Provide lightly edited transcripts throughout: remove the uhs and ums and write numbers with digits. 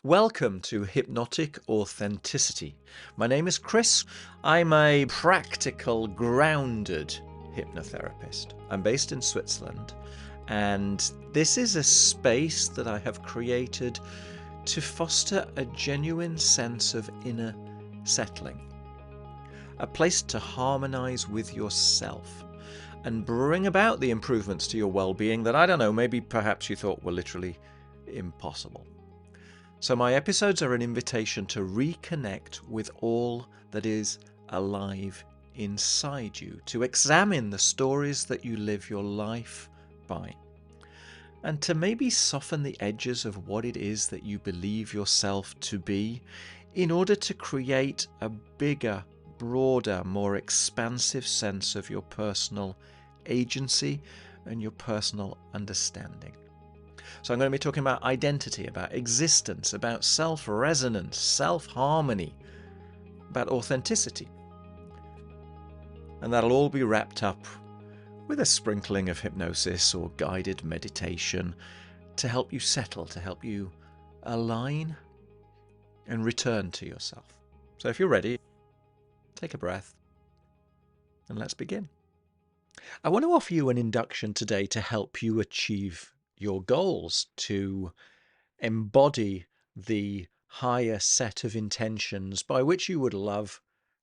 Welcome to Hypnotic Authenticity. My name is Chris. I'm a practical, grounded hypnotherapist. I'm based in Switzerland, and this is a space that I have created to foster a genuine sense of inner settling, a place to harmonize with yourself and bring about the improvements to your well-being that, I don't know, maybe perhaps you thought were literally impossible. So my episodes are an invitation to reconnect with all that is alive inside you, to examine the stories that you live your life by, and to maybe soften the edges of what it is that you believe yourself to be in order to create a bigger, broader, more expansive sense of your personal agency and your personal understanding. So I'm going to be talking about identity, about existence, about self-resonance, self-harmony, about authenticity. And that'll all be wrapped up with a sprinkling of hypnosis or guided meditation to help you settle, to help you align and return to yourself. So if you're ready, take a breath and let's begin. I want to offer you an induction today to help you achieve your goals, to embody the higher set of intentions by which you would love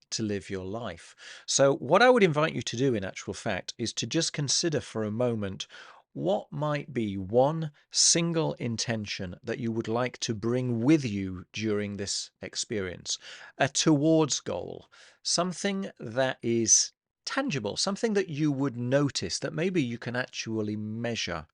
to live your life. So what I would invite you to do in actual fact is to just consider for a moment what might be one single intention that you would like to bring with you during this experience, a towards goal, something that is tangible, something that you would notice, that maybe you can actually measure.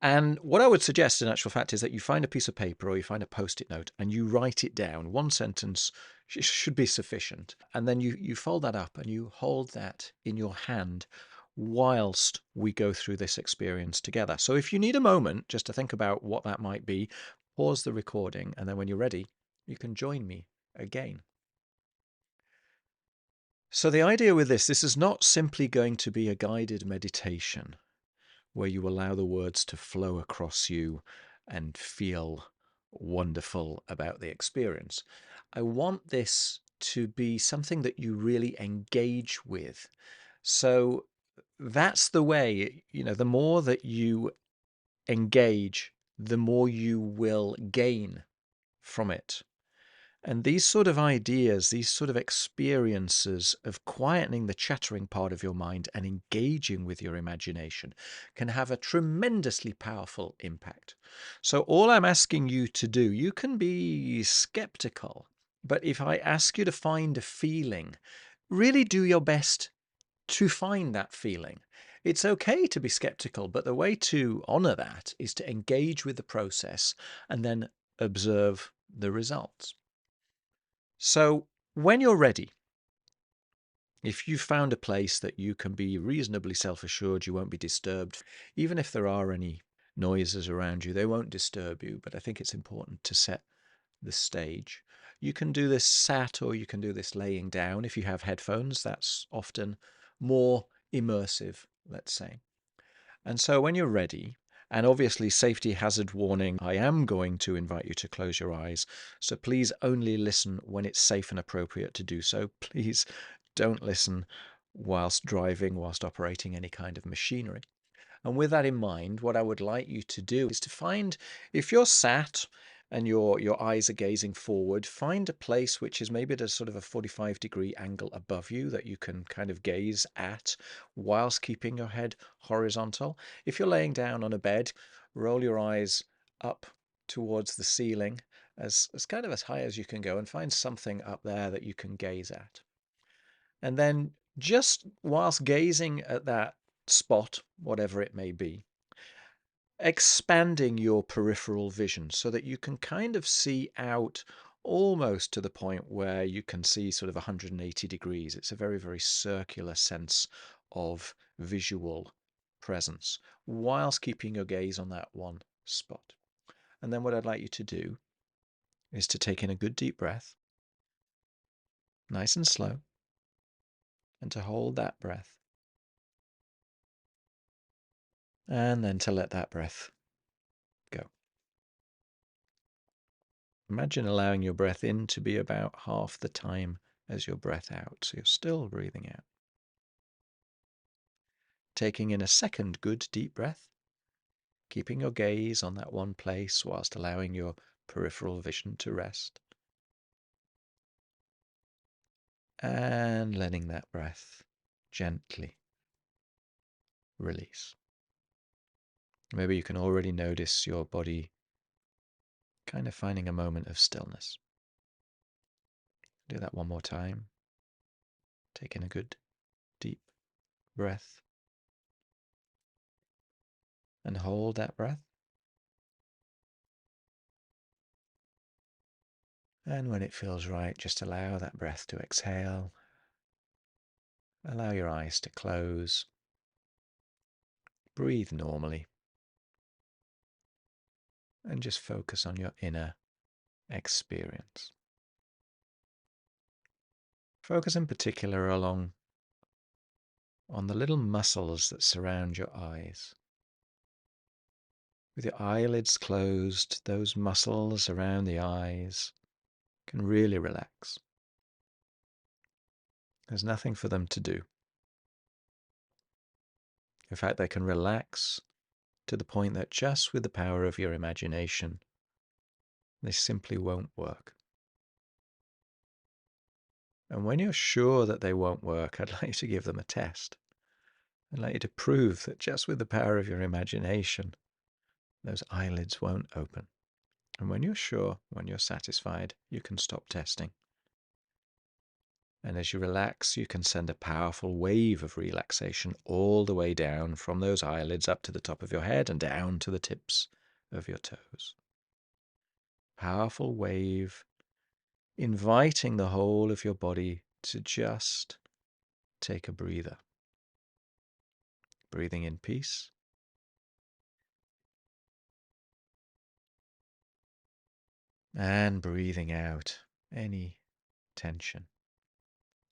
And what I would suggest in actual fact is that you find a piece of paper or you find a post-it note and you write it down. One sentence should be sufficient. And then you fold that up and you hold that in your hand whilst we go through this experience together. So if you need a moment just to think about what that might be, pause the recording, and then when you're ready, you can join me again. So the idea with this is not simply going to be a guided meditation where you allow the words to flow across you and feel wonderful about the experience. I want this to be something that you really engage with. So that's the way, the more that you engage, the more you will gain from it. And these sort of ideas, these sort of experiences of quietening the chattering part of your mind and engaging with your imagination can have a tremendously powerful impact. So all I'm asking you to do, you can be skeptical, but if I ask you to find a feeling, really do your best to find that feeling. It's okay to be skeptical, but the way to honor that is to engage with the process and then observe the results. So when you're ready, if you've found a place that you can be reasonably self-assured, you won't be disturbed, even if there are any noises around you, they won't disturb you. But I think it's important to set the stage. You can do this sat or you can do this laying down. If you have headphones, that's often more immersive, let's say. And so when you're ready, and obviously safety hazard warning, I am going to invite you to close your eyes. So please only listen when it's safe and appropriate to do so. Please don't listen whilst driving, whilst operating any kind of machinery. And with that in mind, what I would like you to do is to find, if you're sat and your eyes are gazing forward, find a place which is maybe at a sort of a 45-degree angle above you that you can kind of gaze at whilst keeping your head horizontal. If you're laying down on a bed, roll your eyes up towards the ceiling as kind of as high as you can go and find something up there that you can gaze at. And then just whilst gazing at that spot, whatever it may be, expanding your peripheral vision so that you can kind of see out almost to the point where you can see sort of 180 degrees. It's a very, very circular sense of visual presence whilst keeping your gaze on that one spot. And then what I'd like you to do is to take in a good deep breath, nice and slow, and to hold that breath. And then to let that breath go. Imagine allowing your breath in to be about half the time as your breath out, so you're still breathing out. Taking in a second good deep breath, keeping your gaze on that one place whilst allowing your peripheral vision to rest. And letting that breath gently release. Maybe you can already notice your body kind of finding a moment of stillness. Do that one more time. Take in a good deep breath and hold that breath. And when it feels right, just allow that breath to exhale. Allow your eyes to close. Breathe normally. And just focus on your inner experience. Focus in particular on the little muscles that surround your eyes. With your eyelids closed, those muscles around the eyes can really relax. There's nothing for them to do. In fact, they can relax to the point that just with the power of your imagination, they simply won't work. And when you're sure that they won't work, I'd like you to give them a test. I'd like you to prove that just with the power of your imagination, those eyelids won't open. And when you're sure, when you're satisfied, you can stop testing. And as you relax, you can send a powerful wave of relaxation all the way down from those eyelids up to the top of your head and down to the tips of your toes. Powerful wave, inviting the whole of your body to just take a breather. Breathing in peace. And breathing out any tension.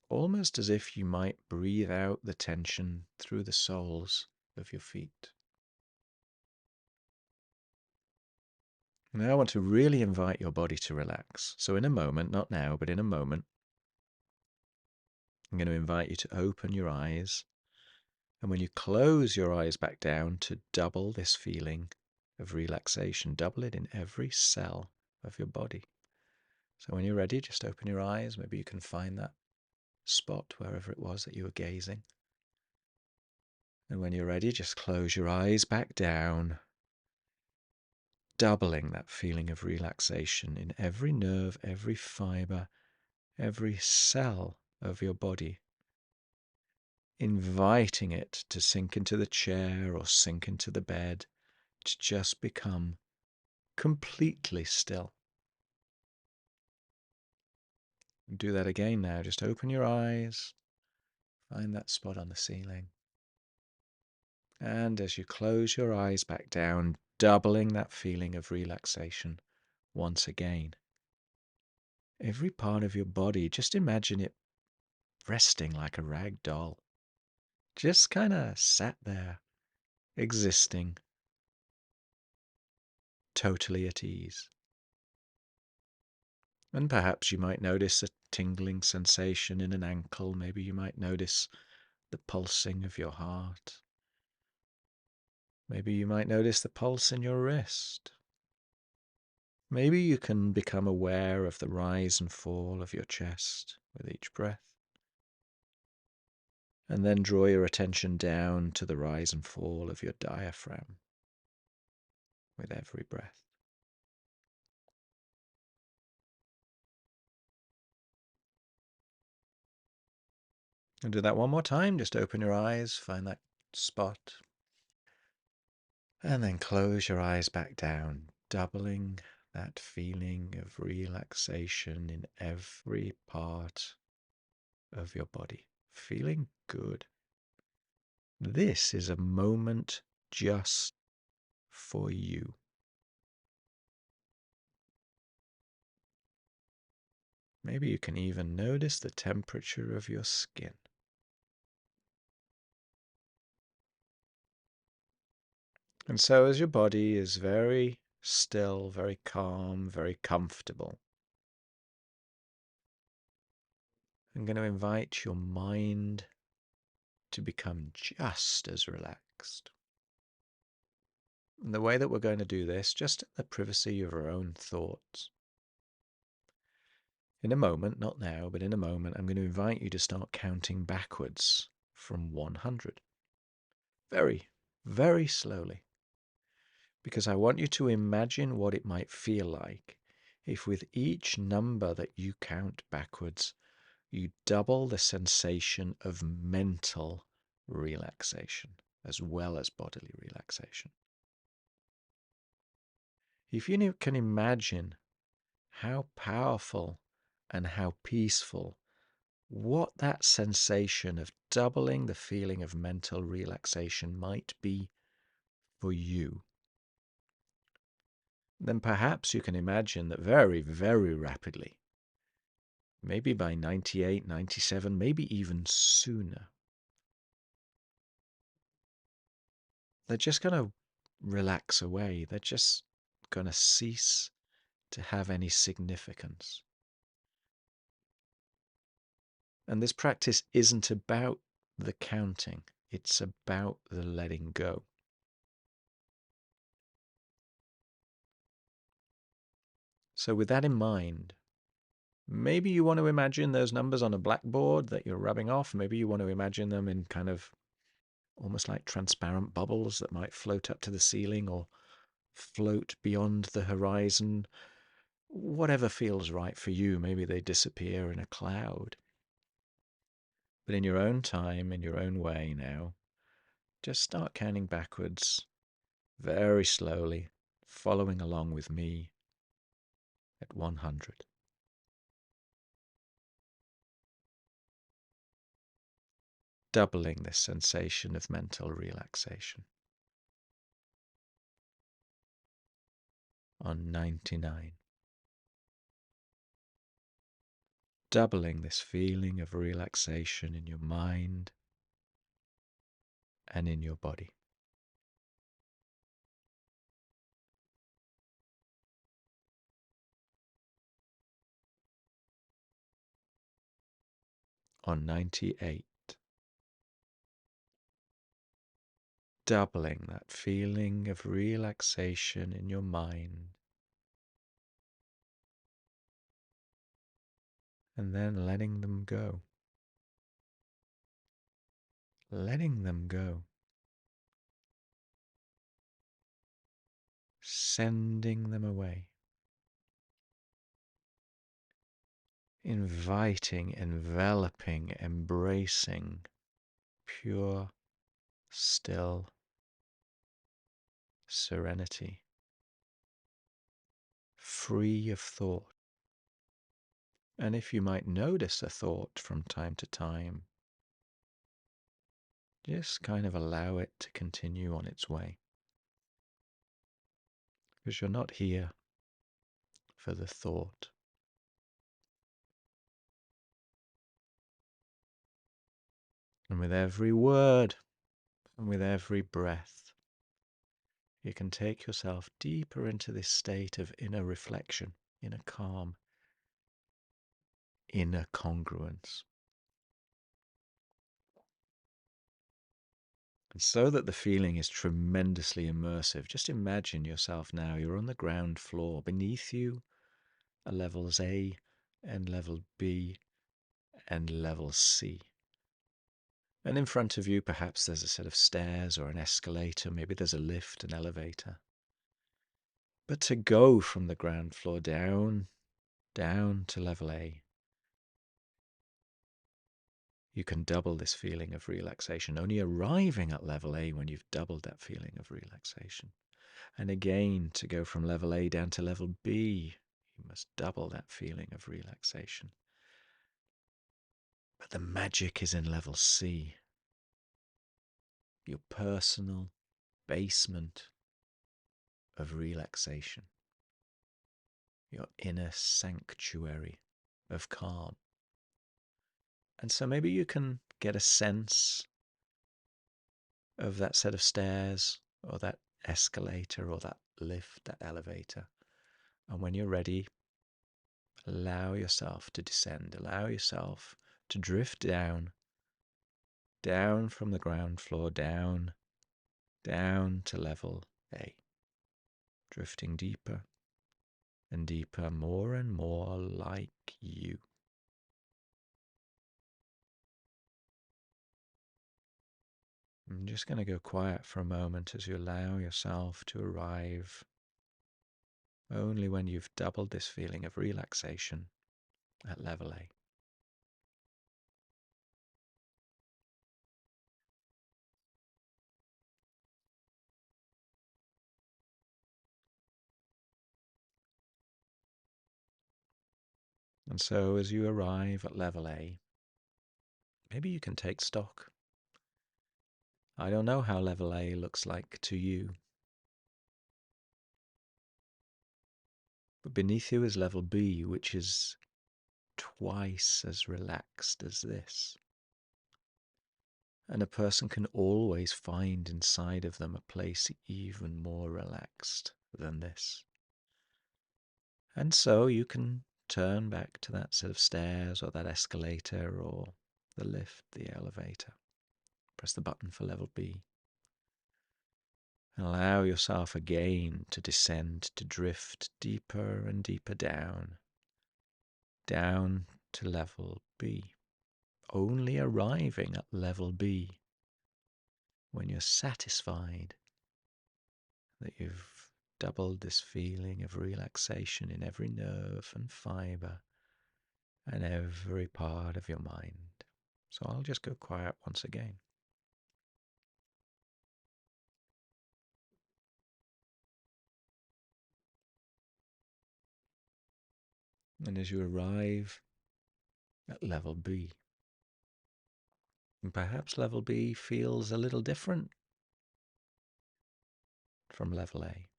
Almost as if you might breathe out the tension through the soles of your feet. Now I want to really invite your body to relax. So in a moment, not now, but in a moment, I'm going to invite you to open your eyes. And when you close your eyes back down, to double this feeling of relaxation, double it in every cell of your body. So when you're ready, just open your eyes. Maybe you can find that spot wherever it was that you were gazing. And when you're ready, just close your eyes back down, doubling that feeling of relaxation in every nerve, every fiber, every cell of your body, inviting it to sink into the chair or sink into the bed, to just become completely still. Do that again now. Just open your eyes, find that spot on the ceiling. And as you close your eyes back down, doubling that feeling of relaxation once again. Every part of your body, just imagine it resting like a rag doll. Just kind of sat there, existing, totally at ease. And perhaps you might notice a tingling sensation in an ankle. Maybe you might notice the pulsing of your heart. Maybe you might notice the pulse in your wrist. Maybe you can become aware of the rise and fall of your chest with each breath. And then draw your attention down to the rise and fall of your diaphragm with every breath. And do that one more time. Just open your eyes, find that spot. And then close your eyes back down, doubling that feeling of relaxation in every part of your body. Feeling good. This is a moment just for you. Maybe you can even notice the temperature of your skin. And so as your body is very still, very calm, very comfortable. I'm going to invite your mind to become just as relaxed. And the way that we're going to do this, just in the privacy of our own thoughts. In a moment, not now, but in a moment, I'm going to invite you to start counting backwards from 100. Very, very slowly. Because I want you to imagine what it might feel like if with each number that you count backwards, you double the sensation of mental relaxation as well as bodily relaxation. If you can imagine how powerful and how peaceful, what that sensation of doubling the feeling of mental relaxation might be for you, then perhaps you can imagine that very, very rapidly, maybe by 98, 97, maybe even sooner, they're just going to relax away. They're just going to cease to have any significance. And this practice isn't about the counting, it's about the letting go. So with that in mind, maybe you want to imagine those numbers on a blackboard that you're rubbing off. Maybe you want to imagine them in kind of almost like transparent bubbles that might float up to the ceiling or float beyond the horizon. Whatever feels right for you. Maybe they disappear in a cloud. But in your own time, in your own way now, just start counting backwards very slowly, following along with me at 100. Doubling this sensation of mental relaxation. On 99. Doubling this feeling of relaxation in your mind and in your body. On 98. Doubling that feeling of relaxation in your mind, and then letting them go. Letting them go. Sending them away. Inviting, enveloping, embracing pure, still serenity. Free of thought. And if you might notice a thought from time to time, just kind of allow it to continue on its way. Because you're not here for the thought. And with every word and with every breath, you can take yourself deeper into this state of inner reflection, inner calm, inner congruence. And so that the feeling is tremendously immersive, just imagine yourself now, you're on the ground floor. Beneath you are levels A and level B and level C. And in front of you, perhaps there's a set of stairs or an escalator, maybe there's a lift, an elevator. But to go from the ground floor down to level A, you can double this feeling of relaxation, only arriving at level A when you've doubled that feeling of relaxation. And again, to go from level A down to level B, you must double that feeling of relaxation. But the magic is in level C, your personal basement of relaxation, your inner sanctuary of calm. And so maybe you can get a sense of that set of stairs or that escalator or that lift, that elevator. And when you're ready, allow yourself to descend. Allow yourself to drift down, down from the ground floor, down, down to level A. Drifting deeper and deeper, more and more like you. I'm just going to go quiet for a moment as you allow yourself to arrive only when you've doubled this feeling of relaxation at level A. And so as you arrive at level A, maybe you can take stock. I don't know how level A looks like to you, but beneath you is level B, which is twice as relaxed as this. And a person can always find inside of them a place even more relaxed than this. And so you can turn back to that set of stairs or that escalator or the lift, the elevator. Press the button for level B. And allow yourself again to descend, to drift deeper and deeper down, down to level B. Only arriving at level B when you're satisfied that you've doubled this feeling of relaxation in every nerve and fiber and every part of your mind. So I'll just go quiet once again. And as you arrive at level B, and perhaps level B feels a little different from level A.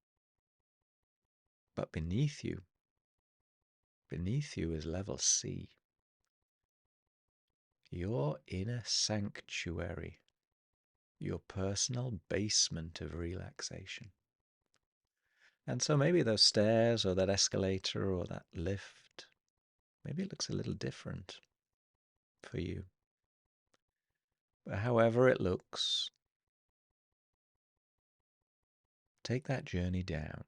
But beneath you is level C, your inner sanctuary, your personal basement of relaxation. And so maybe those stairs or that escalator or that lift, maybe it looks a little different for you. But however it looks, take that journey down.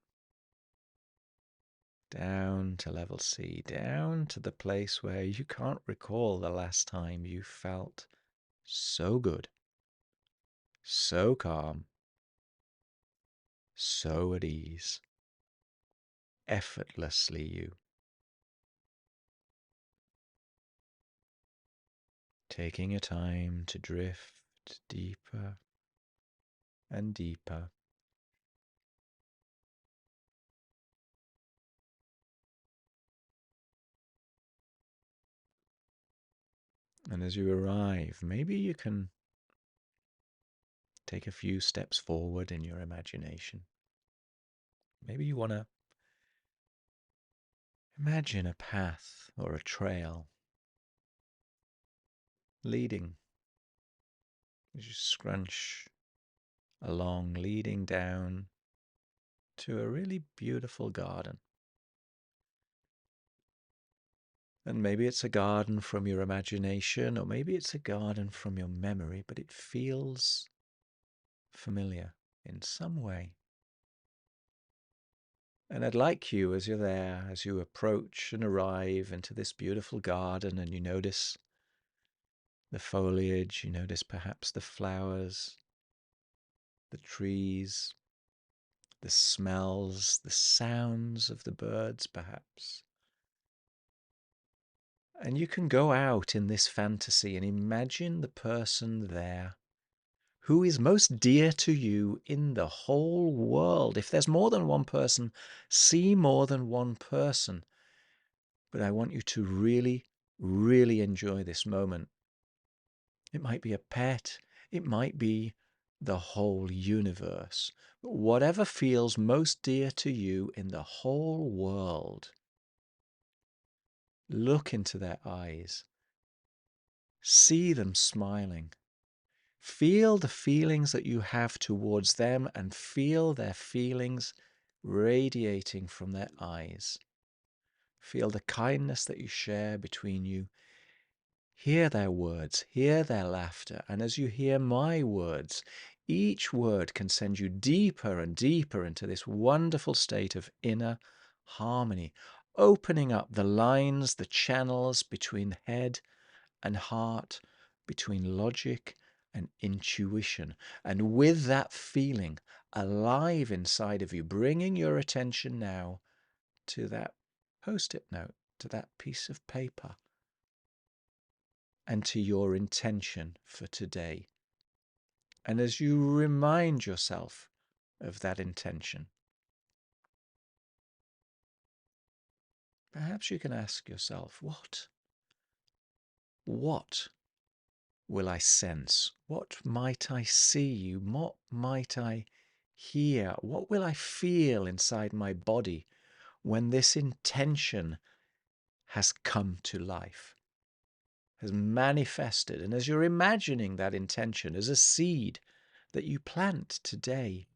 Down to level C, down to the place where you can't recall the last time you felt so good, so calm, so at ease, effortlessly you. Taking your time to drift deeper and deeper. And as you arrive, maybe you can take a few steps forward in your imagination. Maybe you want to imagine a path or a trail leading as you scrunch along, leading down to a really beautiful garden. And maybe it's a garden from your imagination, or maybe it's a garden from your memory, but it feels familiar in some way. And I'd like you, as you're there, as you approach and arrive into this beautiful garden, and you notice the foliage, you notice perhaps the flowers, the trees, the smells, the sounds of the birds, perhaps. And you can go out in this fantasy and imagine the person there who is most dear to you in the whole world. If there's more than one person, see more than one person. But I want you to really, really enjoy this moment. It might be a pet. It might be the whole universe. But whatever feels most dear to you in the whole world, look into their eyes. See them smiling. Feel the feelings that you have towards them and feel their feelings radiating from their eyes. Feel the kindness that you share between you. Hear their words, hear their laughter, and as you hear my words, each word can send you deeper and deeper into this wonderful state of inner harmony, opening up the lines, the channels between head and heart, between logic and intuition. And with that feeling alive inside of you, bringing your attention now to that post-it note, to that piece of paper, and to your intention for today. And as you remind yourself of that intention, perhaps you can ask yourself, what will I sense? What might I see? What might I hear? What will I feel inside my body when this intention has come to life, has manifested? And as you're imagining that intention as a seed that you plant today,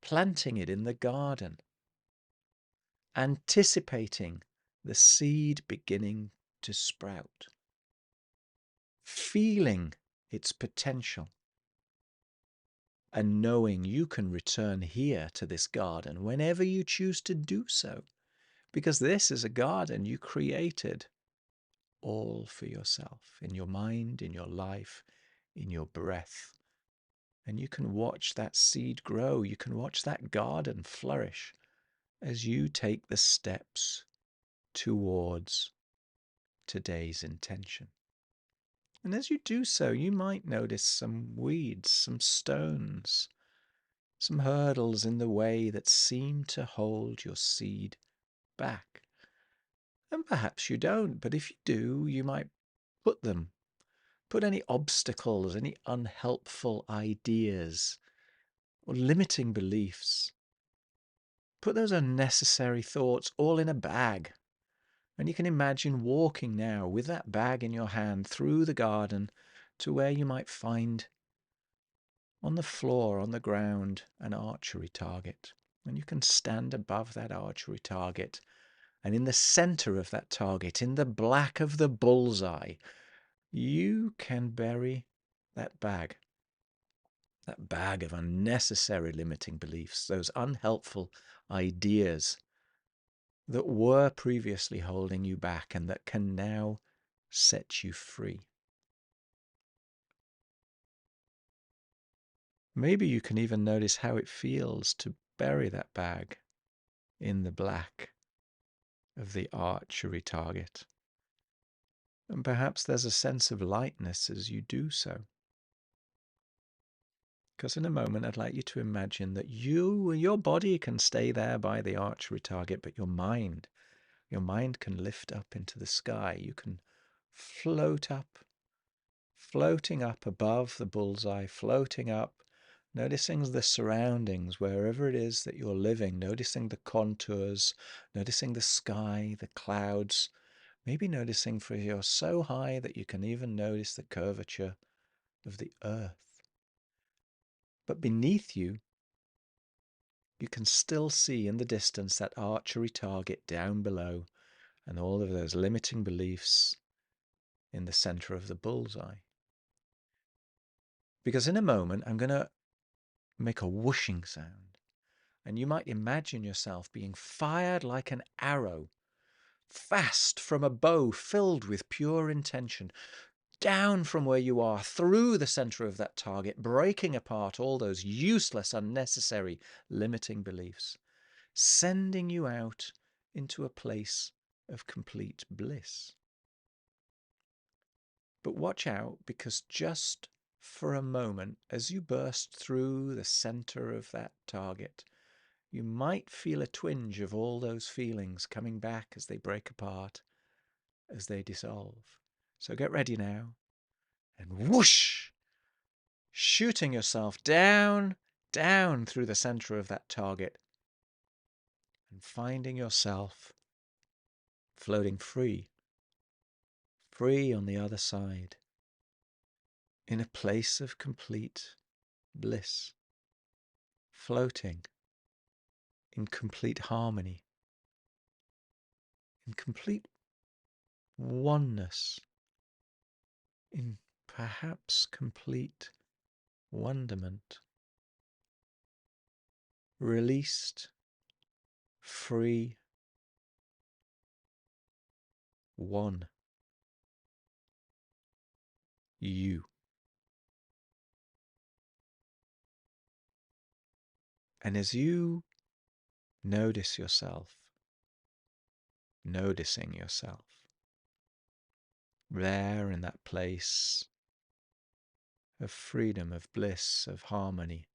planting it in the garden, anticipating the seed beginning to sprout, feeling its potential, and knowing you can return here to this garden whenever you choose to do so, because this is a garden you created all for yourself, in your mind, in your life, in your breath. And you can watch that seed grow. You can watch that garden flourish as you take the steps towards today's intention. And as you do so, you might notice some weeds, some stones, some hurdles in the way that seem to hold your seed back. And perhaps you don't, but if you do, you might put any obstacles, any unhelpful ideas or limiting beliefs, put those unnecessary thoughts all in a bag. And you can imagine walking now with that bag in your hand through the garden to where you might find on the floor, on the ground, an archery target. And you can stand above that archery target. And in the center of that target, in the black of the bullseye, you can bury that bag of unnecessary limiting beliefs, those unhelpful ideas that were previously holding you back and that can now set you free. Maybe you can even notice how it feels to bury that bag in the black of the archery target. And perhaps there's a sense of lightness as you do so. Because in a moment, I'd like you to imagine that your body can stay there by the archery target, but your mind can lift up into the sky. You can float up, floating up above the bullseye, floating up, noticing the surroundings, wherever it is that you're living, noticing the contours, noticing the sky, the clouds, maybe noticing for you're so high that you can even notice the curvature of the earth. But beneath you, you can still see in the distance that archery target down below and all of those limiting beliefs in the center of the bullseye. Because in a moment, I'm going to make a whooshing sound. And you might imagine yourself being fired like an arrow, fast from a bow filled with pure intention, down from where you are, through the center of that target, breaking apart all those useless, unnecessary, limiting beliefs, sending you out into a place of complete bliss. But watch out, because just for a moment, as you burst through the center of that target, you might feel a twinge of all those feelings coming back as they break apart, as they dissolve. So get ready now, and whoosh, shooting yourself down, down through the center of that target, and finding yourself floating free on the other side, in a place of complete bliss, floating in complete harmony, in complete oneness, in perhaps complete wonderment, released, free, one, you. And as you notice yourself, noticing yourself, there in that place of freedom, of bliss, of harmony,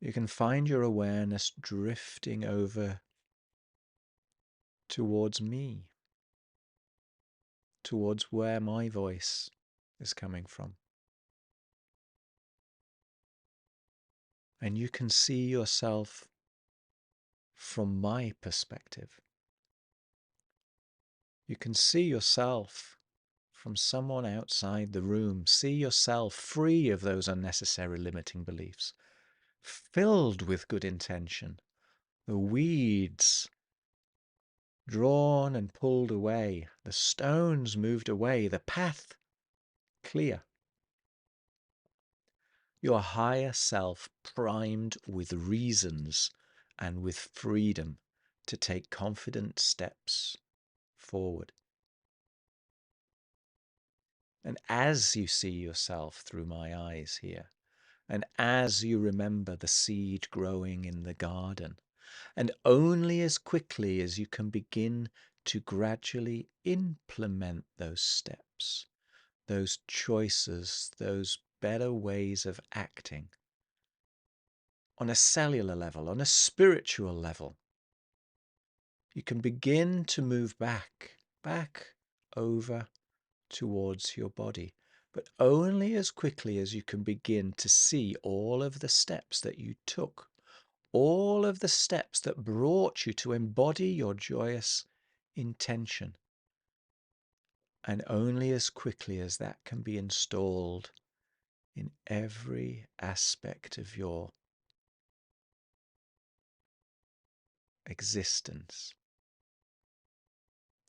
you can find your awareness drifting over towards me, towards where my voice is coming from. And you can see yourself from my perspective. You can see yourself from someone outside the room. See yourself free of those unnecessary limiting beliefs, filled with good intention, the weeds drawn and pulled away, the stones moved away, the path clear. Your higher self primed with reasons and with freedom to take confident steps forward. And as you see yourself through my eyes here, and as you remember the seed growing in the garden, and only as quickly as you can begin to gradually implement those steps, those choices, those better ways of acting, on a cellular level, on a spiritual level, you can begin to move back over towards your body, but only as quickly as you can begin to see all of the steps that you took, all of the steps that brought you to embody your joyous intention. And only as quickly as that can be installed in every aspect of your existence,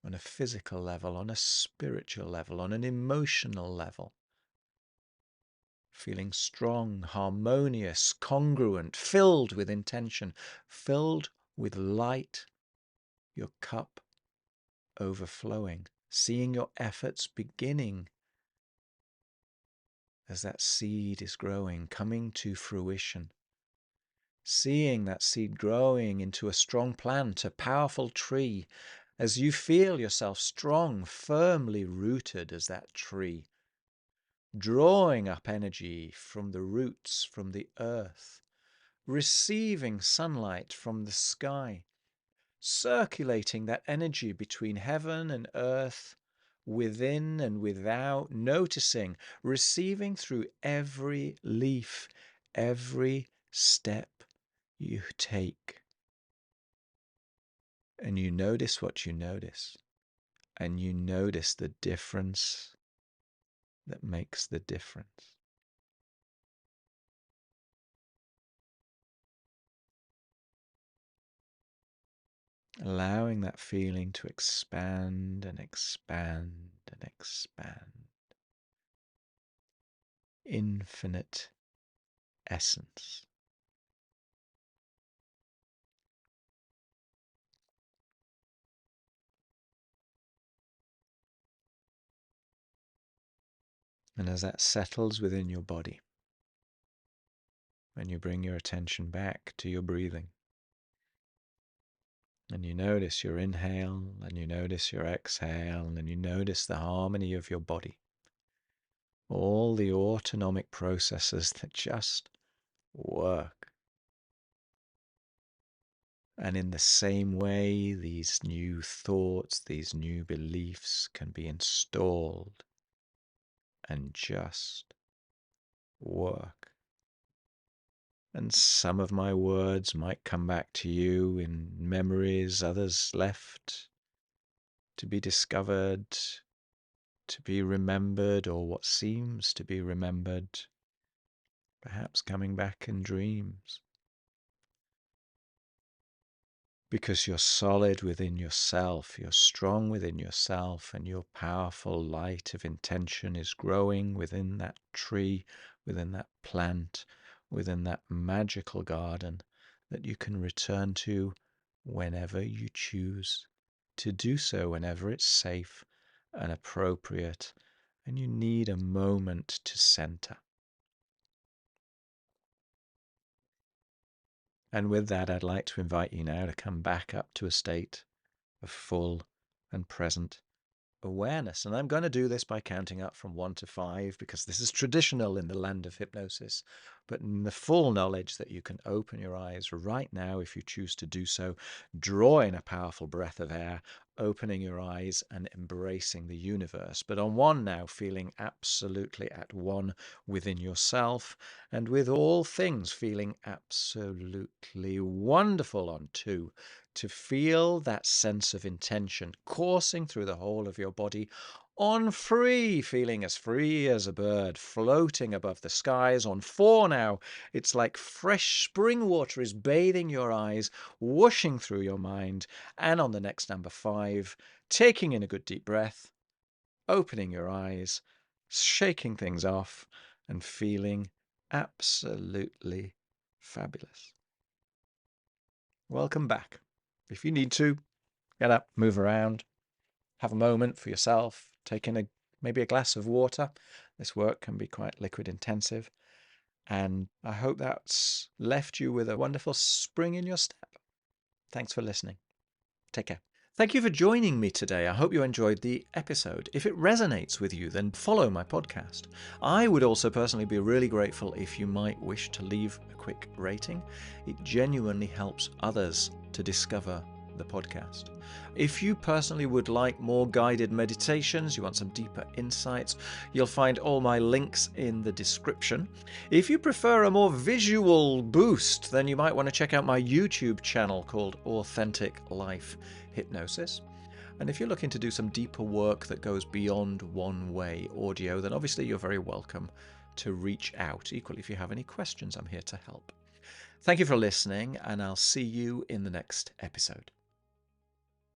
on a physical level, on a spiritual level, on an emotional level, feeling strong, harmonious, congruent, filled with intention, filled with light, your cup overflowing, seeing your efforts beginning as that seed is growing, coming to fruition, seeing that seed growing into a strong plant, a powerful tree, as you feel yourself strong, firmly rooted as that tree, drawing up energy from the roots, from the earth, receiving sunlight from the sky, circulating that energy between heaven and earth, within and without, noticing, receiving through every leaf, every step you take. And you notice what you notice, and you notice the difference that makes the difference. Allowing that feeling to expand and expand and expand. Infinite essence. And as that settles within your body, when you bring your attention back to your breathing, and you notice your inhale, and you notice your exhale, and you notice the harmony of your body, all the autonomic processes that just work. And in the same way, these new thoughts, these new beliefs can be installed and just work. And some of my words might come back to you in memories, others left to be discovered, to be remembered, or what seems to be remembered. perhaps coming back in dreams. Because you're solid within yourself, you're strong within yourself, and your powerful light of intention is growing within that tree, within that plant, within that magical garden that you can return to whenever you choose to do so, whenever it's safe and appropriate, and you need a moment to center. And with that, I'd like to invite you now to come back up to a state of full and present awareness. And I'm going to do this by counting up from 1 to 5 because this is traditional in the land of hypnosis, but in the full knowledge that you can open your eyes right now if you choose to do so, draw in a powerful breath of air, opening your eyes and embracing the universe. But on 1 now, feeling absolutely at one within yourself and with all things, feeling absolutely wonderful on 2, to feel that sense of intention coursing through the whole of your body. On 3, feeling as free as a bird, floating above the skies. On 4 now, it's like fresh spring water is bathing your eyes, whooshing through your mind. And on the next number 5, taking in a good deep breath, opening your eyes, shaking things off, and feeling absolutely fabulous. Welcome back. If you need to, get up, move around, have a moment for yourself, take in maybe a glass of water. This work can be quite liquid intensive. And I hope that's left you with a wonderful spring in your step. Thanks for listening. Take care. Thank you for joining me today. I hope you enjoyed the episode. If it resonates with you, then follow my podcast. I would also personally be really grateful if you might wish to leave a quick rating. It genuinely helps others to discover the podcast. If you personally would like more guided meditations, you want some deeper insights, you'll find all my links in the description. If you prefer a more visual boost, then you might want to check out my YouTube channel called Authentic Life Hypnosis. And if you're looking to do some deeper work that goes beyond one-way audio, then obviously you're very welcome to reach out. Equally, if you have any questions, I'm here to help. Thank you for listening, and I'll see you in the next episode.